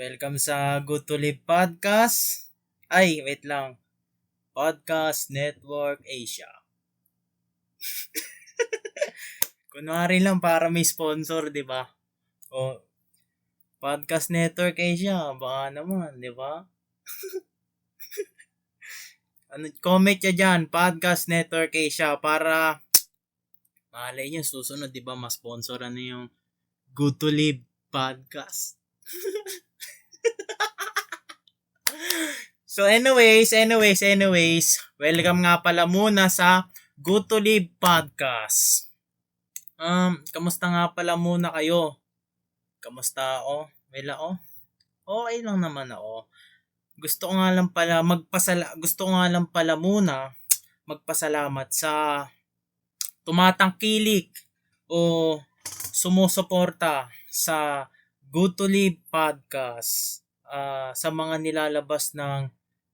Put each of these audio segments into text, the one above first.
Welcome sa Good to Live Podcast. Ay, wait lang. Podcast Network Asia. Kunwari lang para may sponsor, di ba? O, Podcast Network Asia, baka naman, di ba? Comment nyo dyan, Podcast Network Asia, para malay nyo, susunod, di ba, ma-sponsoran na yung Good to Live Podcast. So anyways, welcome nga pala muna sa Good to Live Podcast. Kamusta nga pala muna kayo? Kamusta ako? Well ako? Okay lang naman ako. Gusto ko nga lang pala muna magpasalamat sa tumatangkilik o sumusuporta sa Good to Live Podcast. Sa mga nilalabas ng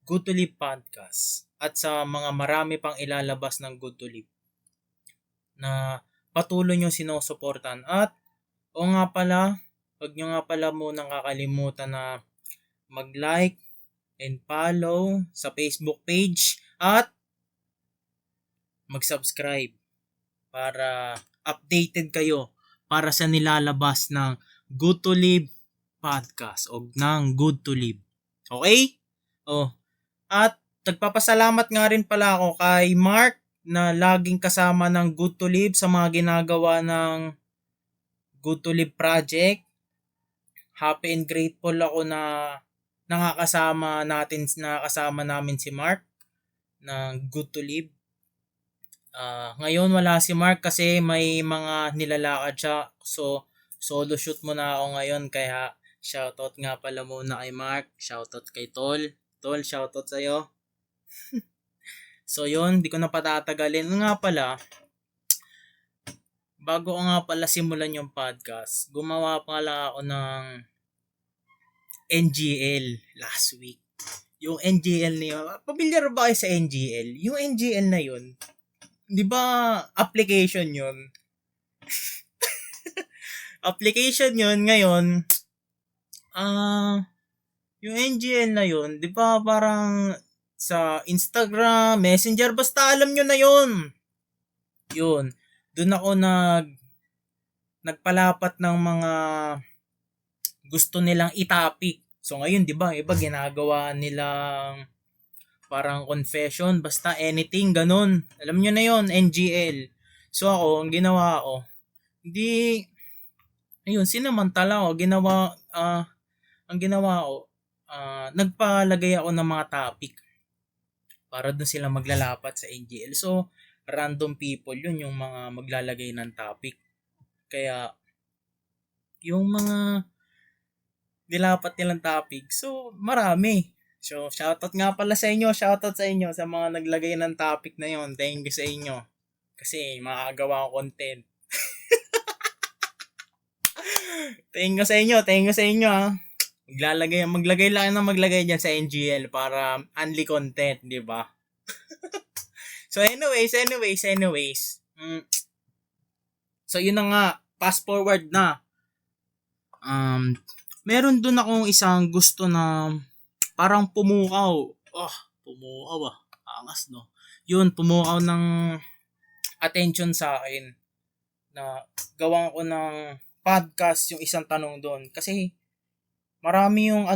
Good to Live Podcast at sa mga marami pang ilalabas ng Good to Live na patuloy nyo sinusuportan. At huwag nyo nga pala munang kakalimutan na mag-like and follow sa Facebook page at mag-subscribe para updated kayo para sa nilalabas ng Good to Live Podcast o ng Good to Live. Okay? At nagpapasalamat nga rin pala ako kay Mark na laging kasama ng Good to Live sa mga ginagawa ng Good to Live Project. Happy and grateful ako na nakakasama namin si Mark ng Good to Live. Ngayon wala si Mark kasi may mga nilalakad siya. So, solo shoot muna ako ngayon kaya shoutout nga pala muna kay Mark. Shoutout kay Tol. Tol, shoutout sa'yo. So yun, di ko na patatagalin. Nga pala, bago ko nga pala simulan yung podcast, gumawa pala ako ng NGL last week. Yung NGL na yun, pamilyar ba kayo sa NGL? Yung NGL na yun, di ba application yun? Application yun ngayon, yung NGL na yun, di ba parang sa Instagram, Messenger, basta alam nyo na yun. Yun, doon ako nagpalapat ng mga gusto nilang itapik. So ngayon, di ba, iba ginagawa nilang parang confession, basta anything, ganun. Alam nyo na yun, NGL. So ako, ang ginawa ko, sinamantala ko, nagpalagay ako ng mga topic para doon sila maglalapat sa NGL. So, random people yun, yung mga maglalagay ng topic. Kaya, yung mga nilapat nilang topic, so, marami. So, shoutout nga pala sa inyo, sa mga naglagay ng topic na yun. Thank you sa inyo. Kasi, makagawa ko content. Thank you sa inyo ha. Maglagay dyan sa NGL para only content, di ba? So anyways. So yun na nga, fast forward na. Meron dun akong isang gusto na parang pumukaw. Pumukaw angas no. Yun, pumukaw ng attention sa akin na gawan ko ng podcast yung isang tanong doon. Kasi marami yung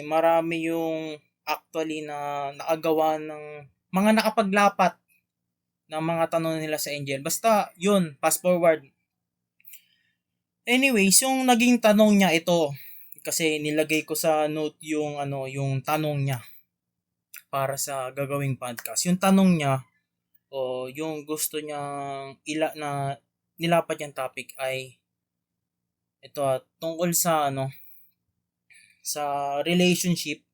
marami yung actually na nakagawa ng mga nakapaglapat ng mga tanong nila sa Angel. Basta yun, fast forward. Anyways, yung naging tanong niya ito kasi nilagay ko sa note yung tanong niya para sa gagawing podcast. Yung tanong niya o yung gusto niyang na nilapat yung topic ay ito tungkol sa sa relationship.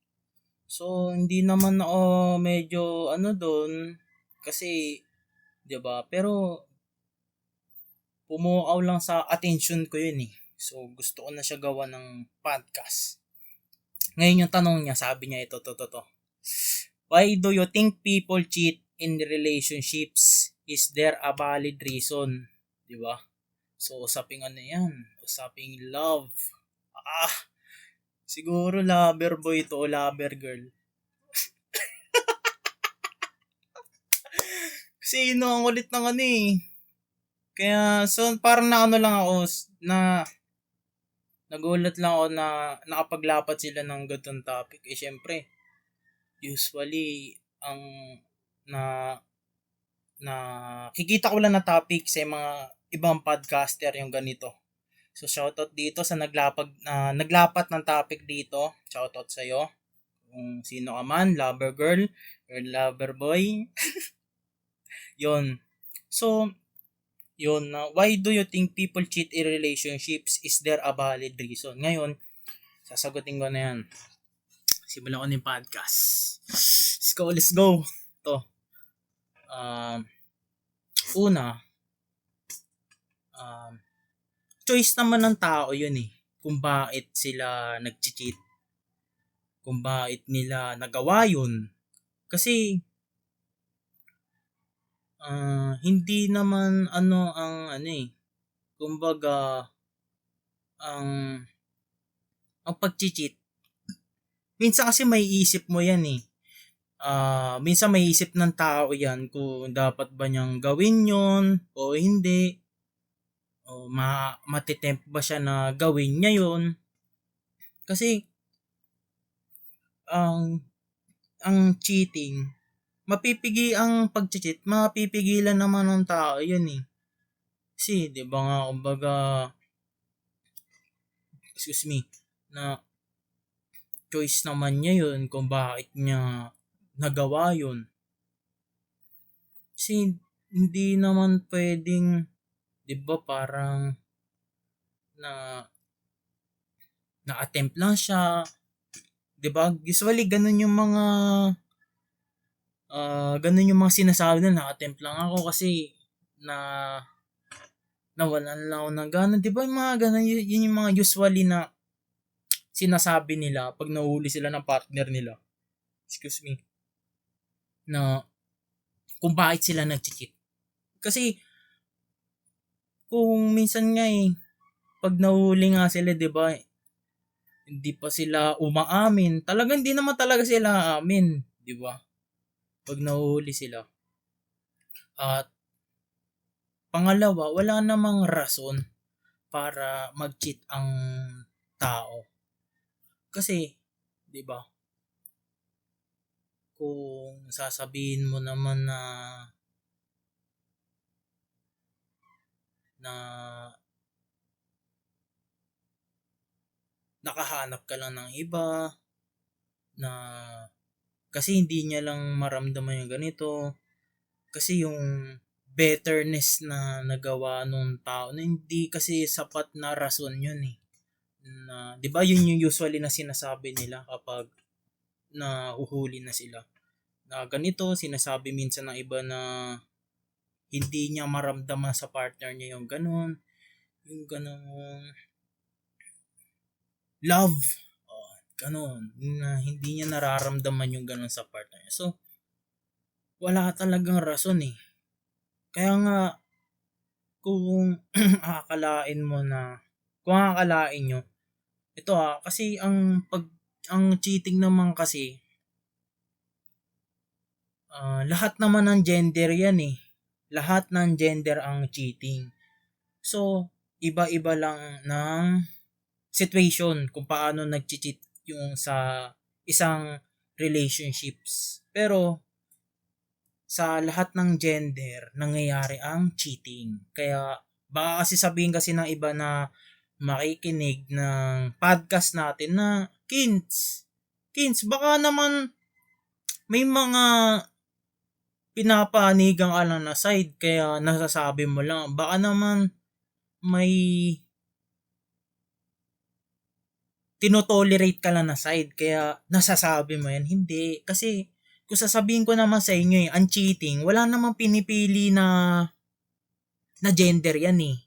So, hindi naman ako medyo doon kasi 'di ba? Pero pumukaw lang sa attention ko 'yun eh. So, gusto ko na siya gawa ng podcast. Ngayon yung tanong niya, sabi niya ito. Why do you think people cheat in relationships? Is there a valid reason? 'Di ba? So, usaping yan? Usaping love. Siguro lover boy to o lover girl. Kasi yun ang kulit ng ano eh. Kaya, so, parang na ano lang ako, na nagulat lang ako na nakapaglapat sila ng ganitong topic. Eh, syempre, usually, ang na na kikita ko lang na topic sa mga ibang podcaster yung ganito. So, shoutout dito sa naglapat ng topic dito. Shoutout sa'yo. Kung sino ka man, lover girl, or lover boy. Yon. So, yun, why do you think people cheat in relationships? Is there a valid reason? Ngayon, sasagutin ko na yan. Simulan ko na yung podcast. Let's go. To. Una, choice naman ng tao yun eh. Kung bakit sila nag-cheat. Kung bakit nila nagawa yun. Kasi, hindi naman kumbaga, ang pag-cheat, minsan kasi may isip mo yan eh. Minsan may isip ng tao yan kung dapat ba niyang gawin yon o hindi. O matitempt ba siya na gawin niya yon. Kasi, ang cheating, ang pag-cheat, mapipigilan naman ng tao yan eh. Kasi, di ba nga, kumbaga, na choice naman niya yun kung bakit niya nagawa yun. Kasi, hindi naman pwedeng, di ba, parang na-attempt lang siya. Di ba? Usually, ganun yung mga sinasabi na na-attempt lang ako kasi nawalan lang ako ng gana. Di ba yung mga ganun, yun yung mga usually na sinasabi nila pag nahuli sila ng partner nila. Na kung bakit sila nag-cheat. Kasi kung minsan nga pag nahuli nga sila, di ba, hindi pa sila umaamin. Talagang hindi naman talaga sila aamin, di ba? Pag nahuli sila. At pangalawa, wala namang rason para mag-cheat ang tao. Kasi, di ba? Kung sasabihin mo naman na nakahanap ka lang ng iba, na kasi hindi niya lang maramdaman yung ganito, kasi yung betterness na nagawa nung tao na hindi kasi sapat na rason yun eh. Na, 'di ba yun yung usually na sinasabi nila kapag nahuhuli na sila. Na ganito, sinasabi minsan ng iba na hindi niya maramdaman sa partner niya yung ganun love, ganun, na hindi niya nararamdaman yung ganun sa partner niya. So, wala talagang rason eh. Kaya nga, kung akalain nyo, ito kasi ang cheating naman kasi, lahat naman ng gender yan eh. Lahat ng gender ang cheating. So, iba-iba lang ng situation kung paano nag-cheat yung sa isang relationships. Pero, sa lahat ng gender, nangyayari ang cheating. Kaya, baka kasi sabihin kasi ng iba na makikinig ng podcast natin na, Kins, baka naman may mga pinapanigang ka lang na side kaya nasasabi mo lang. Baka naman may tinotolerate ka lang na side kaya nasasabi mo yan. Hindi. Kasi kung sasabihin ko naman sa inyo ang cheating, wala namang pinipili na gender yan eh.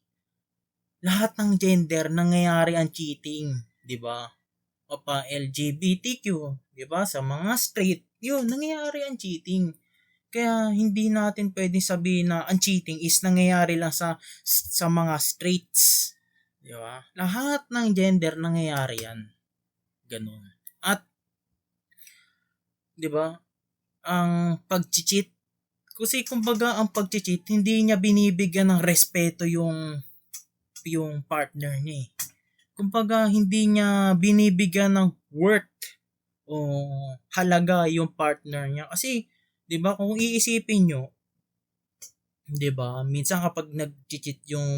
Lahat ng gender nangyayari ang cheating, 'di ba? O pa LGBTQ, 'di ba? Sa mga straight, 'yun nangyayari ang cheating. Kaya hindi natin pwedeng sabihin na ang cheating is nangyayari lang sa mga straights, 'di ba? Lahat ng gender nangyayari yan. Ganun. At 'di ba? Ang pag-cheat kasi kumbaga ang pag-cheat hindi niya binibigyan ng respeto yung partner niya. Kumbaga hindi niya binibigyan ng worth o halaga yung partner niya kasi 'di ba kung iisipin niyo, 'di ba? Minsan kapag nag-cheat yung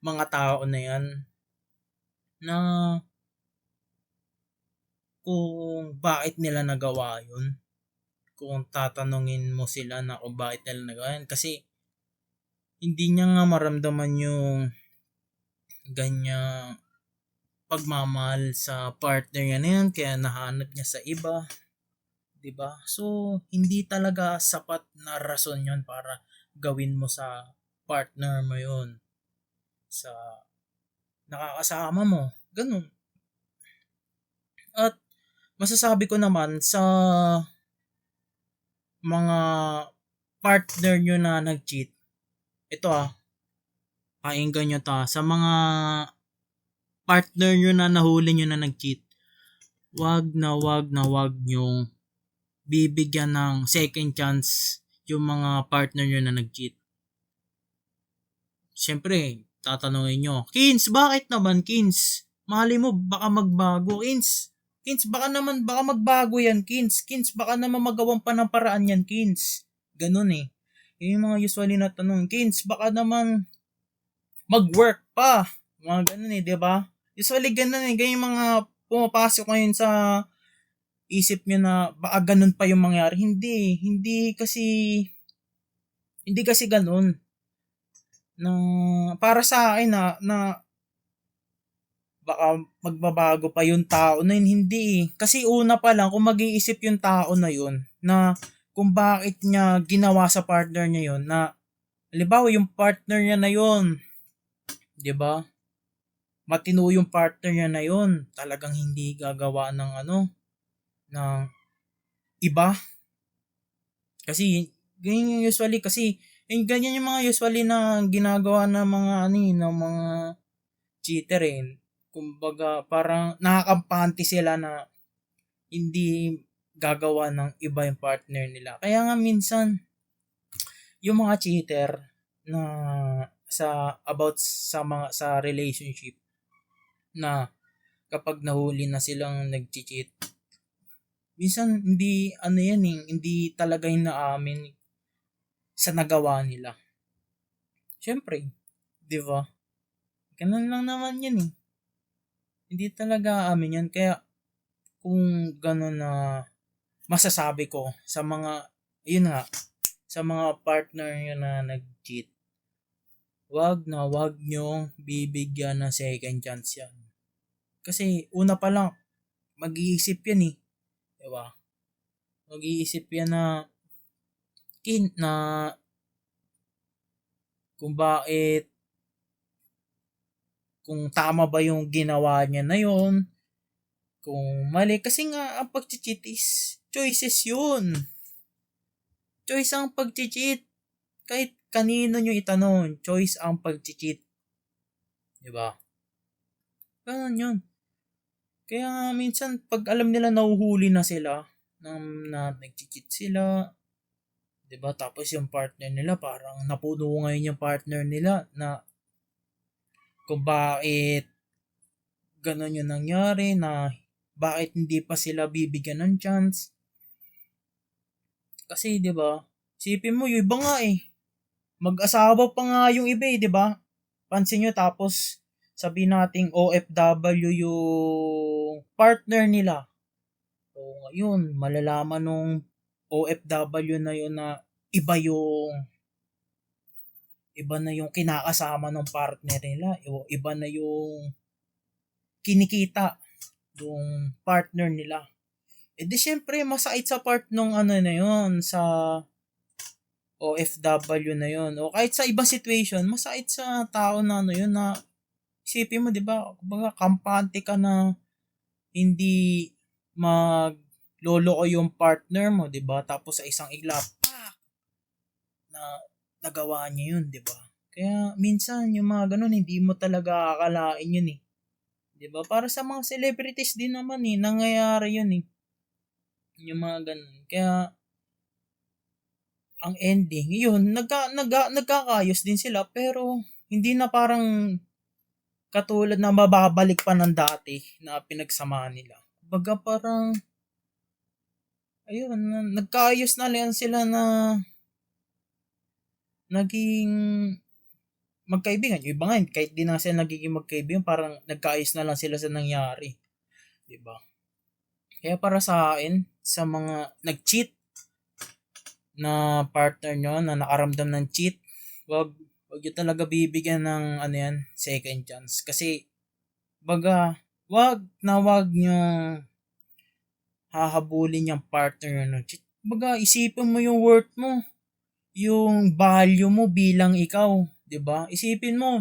mga tao na 'yan na kung bakit nila nagawa yun, kung tatanungin mo sila na kung bakit nila nagawa yun, kasi hindi niya nga maramdaman yung ganyang pagmamahal sa partner niya na yan, kaya nahanap niya sa iba, 'di ba? So, hindi talaga sapat na rason yun para gawin mo sa partner mo yun, sa nakakasama mo, ganun. At masasabi ko naman sa mga partner nyo na nag-cheat, ito pakinggan nyo to. Sa mga partner nyo na nahuli nyo na nag-cheat, wag nyong bibigyan ng second chance yung mga partner nyo na nag-cheat. Siyempre, tatanungin nyo, Kins, bakit naman, Kins? Mali mo, baka magbago, Kins. Kins, baka magbago yan, Kins. Kins, baka naman magawang pa ng paraan yan, Kins. Ganun eh. Yung mga usually na tanong, Kins, baka naman mag-work pa. Mga ganun eh, di ba? Usually ganun eh. Ganyan yung mga pumapasok ngayon sa isip nyo na baka ganun pa yung mangyari. Hindi kasi ganun. Na para sa akin na baka magbabago pa yung tao na yun, hindi. Kasi una pa lang, kung mag-iisip yung tao na yun, na kung bakit niya ginawa sa partner niya yun, na, halimbawa, yung partner niya na yun, di ba? Matino yung partner niya na yun, talagang hindi gagawa ng ng iba. Kasi, ganyan yung usually, kasi, ganyan yung mga usually na ginagawa ng mga ng mga cheater eh. Kumbaga, parang nakakampante sila na hindi gagawa ng iba yung partner nila. Kaya nga minsan, yung mga cheater na sa relationship na kapag nahuli na silang nag-cheat, minsan hindi talaga yung naamin sa nagawa nila. Siyempre, di ba? Ganun lang naman yun eh. Hindi talaga amin yan. Kaya, kung gano'n na masasabi ko sa mga, yun nga, sa mga partner nyo na nag-cheat, wag nyo bibigyan ng second chance yan. Kasi, una pa lang, mag-iisip yan eh. Diba? Mag-iisip yan na kung bakit, kung tama ba yung ginawa niya na yun, kung mali. Kasi nga, ang pag-cheat is choices yun. Choice ang pag-cheat. Kahit kanino nyo itanong, choice ang pag-cheat. Diba? Ganun yun. Kaya nga minsan, pag alam nila nahuhuli na sila, na nag-cheat sila, diba? Tapos yung partner nila, parang napuno ngayon yung partner nila na kung bakit ganun yung nangyari, na bakit hindi pa sila bibigyan ng chance. Kasi, di ba, sipin mo, yung iba nga mag-asawa pa nga yung iba di ba? Pansin nyo, tapos, sabi nating OFW yung partner nila. O ngayon, malalaman nung OFW na yun na iba na yung kinakasama ng partner nila. Iba na yung kinikita yung partner nila. Eh di syempre, masakit sa part nung na yun, sa OFW na yun. O kahit sa ibang situation, masakit sa tao na yun na isipin mo, di ba, kumbaga kampante ka na hindi magloloko yung partner mo, di ba? Tapos sa isang iglap, na nagawa niya yun, di ba? Kaya minsan yung mga ganun, hindi mo talaga akalain yun eh. 'Di ba? Para sa mga celebrities din naman nangyayari 'yun Yung mga ganun. Kaya ang ending, yun, nagkakayos din sila pero hindi na parang katulad na mababalik pa ng dati na pinagsamahan nila. Baga parang ayun, nagkaayos na lang sila na naging magkaibigan. Yung iba nga, kahit di na sila nagiging magkaibigan, parang nagkaayos na lang sila sa nangyari. 'Di ba? Kaya para sa akin, sa mga nag-cheat na partner nyo, na nakaramdam ng cheat, wag nyo talaga bibigyan ng second chance. Kasi, baga, wag nyo hahabulin yung partner nyo cheat. Baga, isipin mo yung worth mo, yung value mo bilang ikaw, 'di ba? Isipin mo,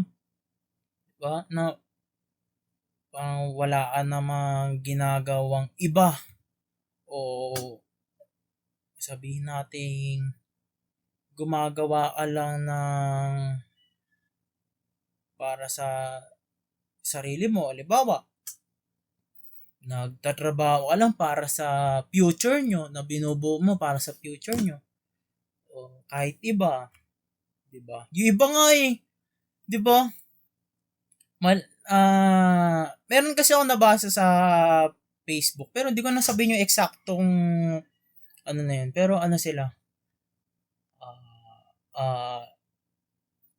'di ba? Na wala ka namang ginagawang iba o sabihin nating gumagawa ka lang ng para sa sarili mo. Halimbawa, nagtatrabaho ka lang para sa future nyo, na binubuo mo para sa future nyo. O kahit iba, 'di ba? Yung iba nga 'di ba? Meron kasi ako nabasa sa Facebook, pero hindi ko na sabihin yung eksaktong na yun. Pero sila? Ah,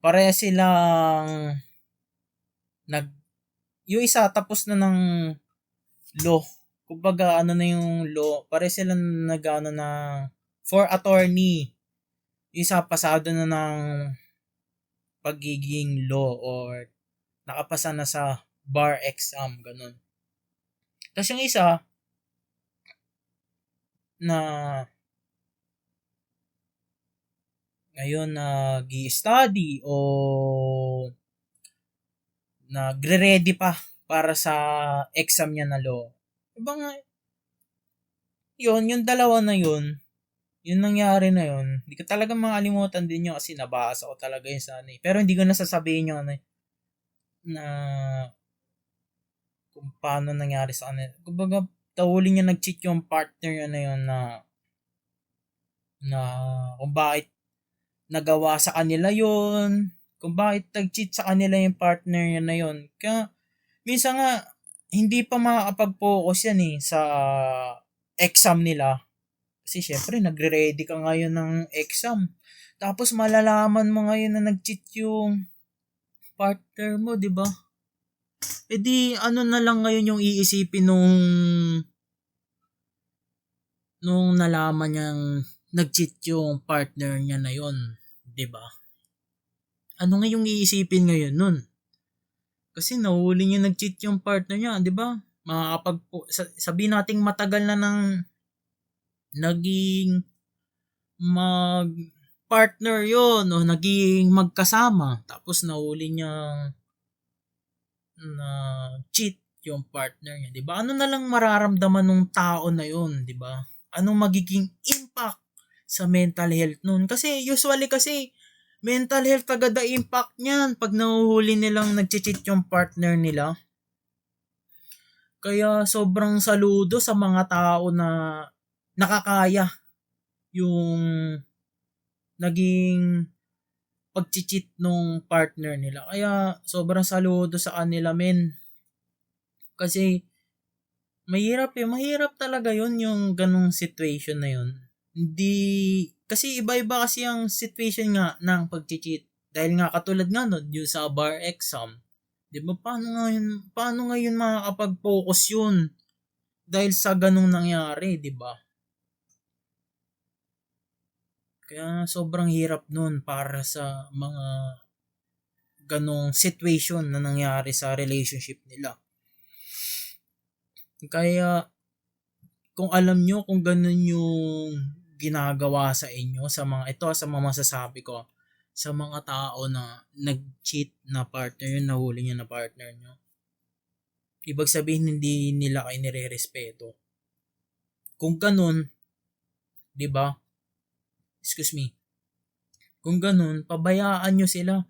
pareha silang yung isa tapos na ng law. Kumbaga na yung law, pareha silang na for attorney. Isa pasado na ng pagiging law or nakapasa na sa bar exam, ganun. Tapos yung isa na ngayon nag-i-study o nagre-ready pa para sa exam niya na law. Diba nga, yung dalawa na yun nangyari na yun, hindi ko talaga makalimutan din yun kasi nabasa ko talaga yun sa pero hindi ko nasasabihin yung na kung paano nangyari sa kanila. Kumbaga, tahuli niya nag-cheat yung partner niya na yun na kung bakit nagawa sa kanila yun, kung bakit nag-cheat sa kanila yung partner niya na yun. Kaya, minsan nga, hindi pa makakapag-focus yan sa exam nila. Kasi syempre, nagre-ready ka ngayon ng exam. Tapos malalaman mo ngayon na nag-cheat yung partner mo, di ba? E di, na lang ngayon yung iisipin nung nalaman niyang nag-cheat yung partner niya na yon, di ba? Ano nga yung iisipin ngayon nun? Kasi nahuli niya nag-cheat yung partner niya, di ba? Sabihin nating matagal na nang naging mag-partner yon o naging magkasama. Tapos nahuli niya na cheat yung partner niya, 'di ba? Ano na lang mararamdaman ng tao na yon, 'di ba? Anong magiging impact sa mental health nun? Kasi usually mental health agad ang impact niyan pag nahuhuli nilang nag-cheat yung partner nila. Kaya sobrang saludo sa mga tao na nakakaya yung naging pag-cheat nung partner nila. Kaya sobrang saludo sa kanila, men. Kasi mahirap mahirap talaga yun yung ganong situation na yun. Hindi, kasi iba-iba kasi ang situation nga ng pag-cheat. Dahil nga katulad nga nun, yung sa bar exam. Di ba, paano ngayon makakapag-focus yun? Dahil sa ganong nangyari, di ba? Kaya sobrang hirap nun para sa mga ganong situation na nangyari sa relationship nila. Kaya kung alam nyo kung ganun yung ginagawa sa inyo, sa mga masasabi ko, sa mga tao na nag-cheat na partner nyo, nahuli nyo na partner nyo, ibig sabihin hindi nila kayo nire-respeto. Kung ganun, di ba? Excuse me. Kung ganun, pabayaan nyo sila.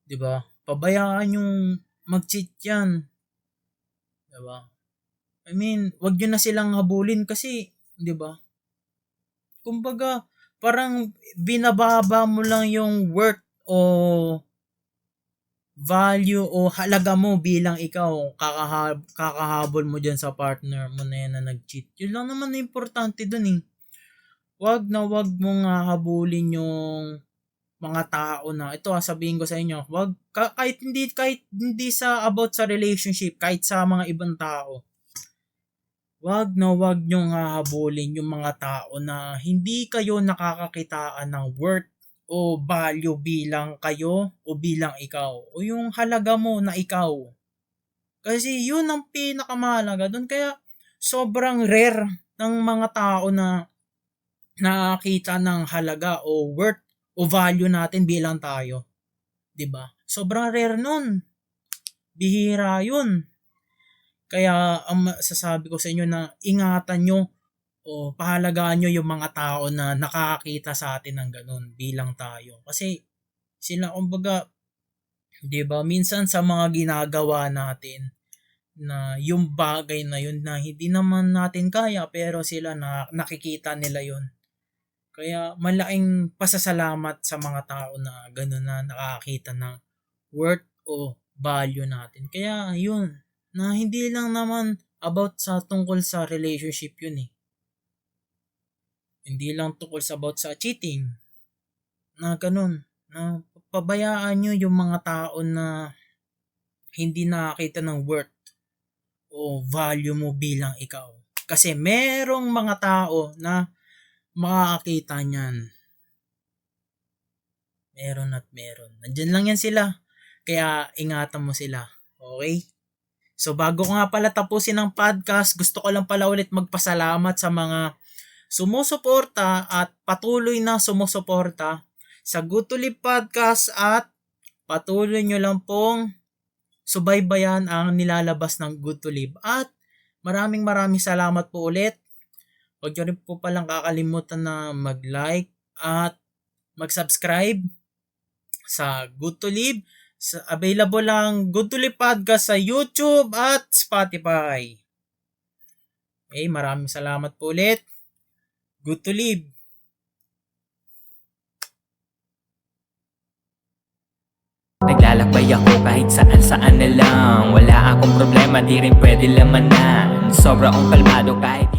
'Di ba? Pabayaan yung mag-cheat yan. Diba? I mean, wag nyo na silang habulin kasi, di ba? Kumbaga, parang binababa mo lang yung worth o value o halaga mo bilang ikaw. Kakahabol mo dyan sa partner mo na yan na nag-cheat. Yun lang naman na importante dun eh. Wag na wag mong habulin yung mga tao na ito sabihin ko sa inyo, kahit hindi sa about sa relationship, kahit sa mga ibang tao. Wag na wag niyong hahabulin yung mga tao na hindi kayo nakakakitaan ng worth o value bilang kayo o bilang ikaw o yung halaga mo na ikaw. Kasi yun ang pinakamahalaga doon. Kaya sobrang rare ng mga tao na nakakita ng halaga o worth o value natin bilang tayo. 'Di ba? Sobrang rare nun. Bihira yun. Kaya ang masasabi ko sa inyo na ingatan nyo o pahalagaan nyo yung mga tao na nakakakita sa atin ng ganun bilang tayo. Kasi sila kumbaga, 'di ba, minsan sa mga ginagawa natin na yung bagay na yun na hindi naman natin kaya pero sila na nakikita nila yun. Kaya malaking pasasalamat sa mga tao na gano'n na nakakita ng worth o value natin. Kaya yun, na hindi lang naman about sa tungkol sa relationship yun eh. Hindi lang tungkol sa about sa cheating. Na ganun, na pabayaan nyo yung mga tao na hindi nakakita ng worth o value mo bilang ikaw. Kasi merong mga tao na makakakita niyan. Meron at meron. Nandyan lang yan sila. Kaya ingatan mo sila. Okay? So bago ko nga pala tapusin ang podcast, gusto ko lang pala ulit magpasalamat sa mga sumusuporta at patuloy na sumusuporta sa Good to Live Podcast at patuloy nyo lang pong subaybayan ang nilalabas ng Good to Live. At maraming salamat po ulit. Huwag nyo rin po palang kakalimutan na mag-like at mag-subscribe sa Good to Live. Available lang Good to Live Podcast sa YouTube at Spotify. Okay, maraming salamat po ulit. Good to Live. Naglalakbay ako kahit saan na lang. Wala akong problema, di rin pwede lamanan. Sobra akong kalmado kahit